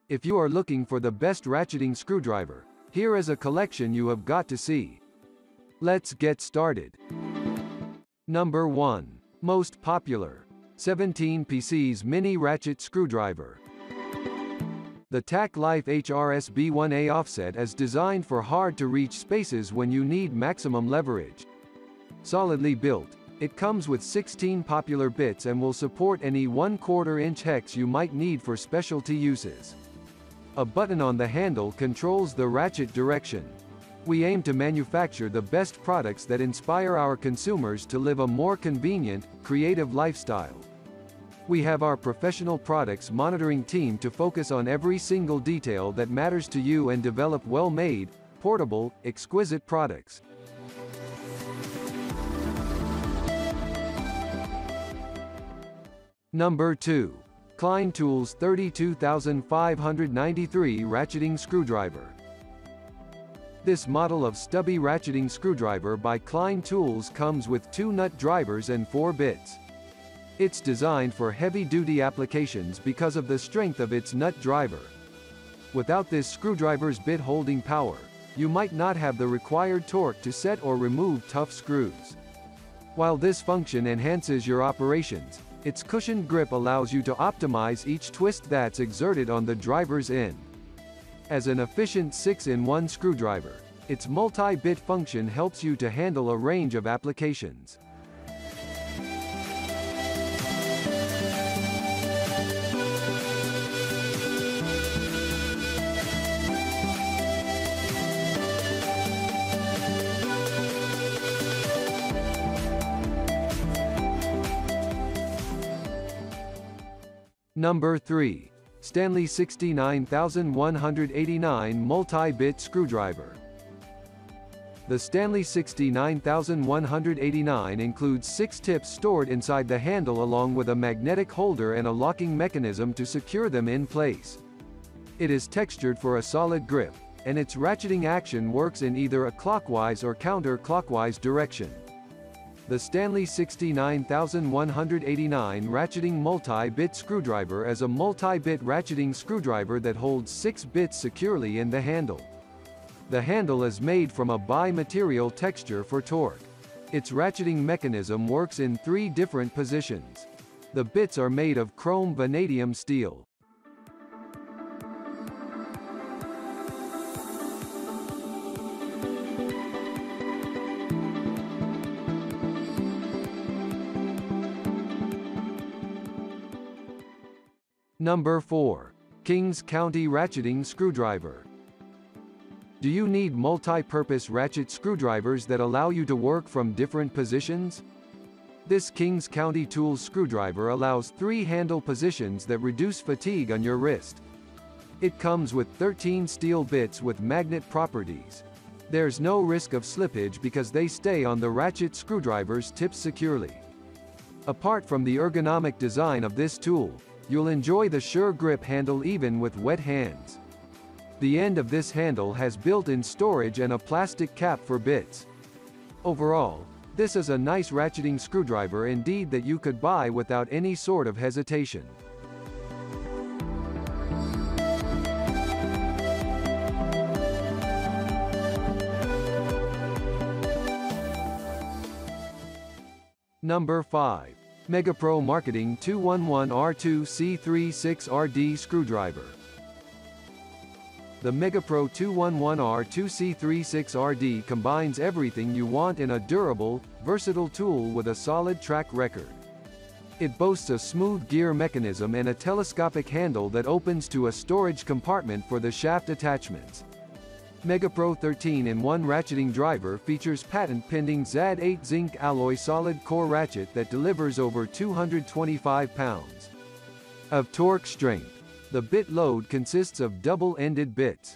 If you are looking for the best ratcheting screwdriver, here is a collection you have got to see. Let's get started. Number 1. Most popular. 17 PC's Mini Ratchet Screwdriver. The Tac Life HRSB1A offset is designed for hard-to-reach spaces when you need maximum leverage. Solidly built, it comes with 16 popular bits and will support any 1/4 inch hex you might need for specialty uses. A button on the handle controls the ratchet direction. We aim to manufacture the best products that inspire our consumers to live a more convenient, creative lifestyle. We have our professional products monitoring team to focus on every single detail that matters to you and develop well-made, portable, exquisite products. Number 2. Klein Tools 32593 Ratcheting Screwdriver. This model of stubby ratcheting screwdriver by Klein Tools comes with 2 nut drivers and 4 bits. It's designed for heavy-duty applications because of the strength of its nut driver. Without this screwdriver's bit-holding power, you might not have the required torque to set or remove tough screws. While this function enhances your operations, its cushioned grip allows you to optimize each twist that's exerted on the driver's end. As an efficient 6-in-1 screwdriver, its multi-bit function helps you to handle a range of applications. Number 3. Stanley 69189 Multi-Bit Screwdriver. The Stanley 69189 includes 6 tips stored inside the handle along with a magnetic holder and a locking mechanism to secure them in place. It is textured for a solid grip, and its ratcheting action works in either a clockwise or counter-clockwise direction. The Stanley 69189 Ratcheting Multi-Bit Screwdriver is a multi-bit ratcheting screwdriver that holds 6 bits securely in the handle. The handle is made from a bi-material texture for torque. Its ratcheting mechanism works in 3 different positions. The bits are made of chrome vanadium steel. Number 4. Kings County Ratcheting Screwdriver. Do you need multi-purpose ratchet screwdrivers that allow you to work from different positions? This Kings County Tools screwdriver allows 3 handle positions that reduce fatigue on your wrist. It comes with 13 steel bits with magnet properties. There's no risk of slippage because they stay on the ratchet screwdriver's tips securely. Apart from the ergonomic design of this tool, you'll enjoy the sure grip handle even with wet hands. The end of this handle has built-in storage and a plastic cap for bits. Overall, this is a nice ratcheting screwdriver indeed that you could buy without any sort of hesitation. Number 5. Megapro Marketing 211R2C36RD Screwdriver. The Megapro 211R2C36RD combines everything you want in a durable, versatile tool with a solid track record. It boasts a smooth gear mechanism and a telescopic handle that opens to a storage compartment for the shaft attachments. Megapro 13-in-1 ratcheting driver features patent-pending ZAD8 zinc alloy solid core ratchet that delivers over 225 pounds of torque strength. The bit load consists of double-ended bits.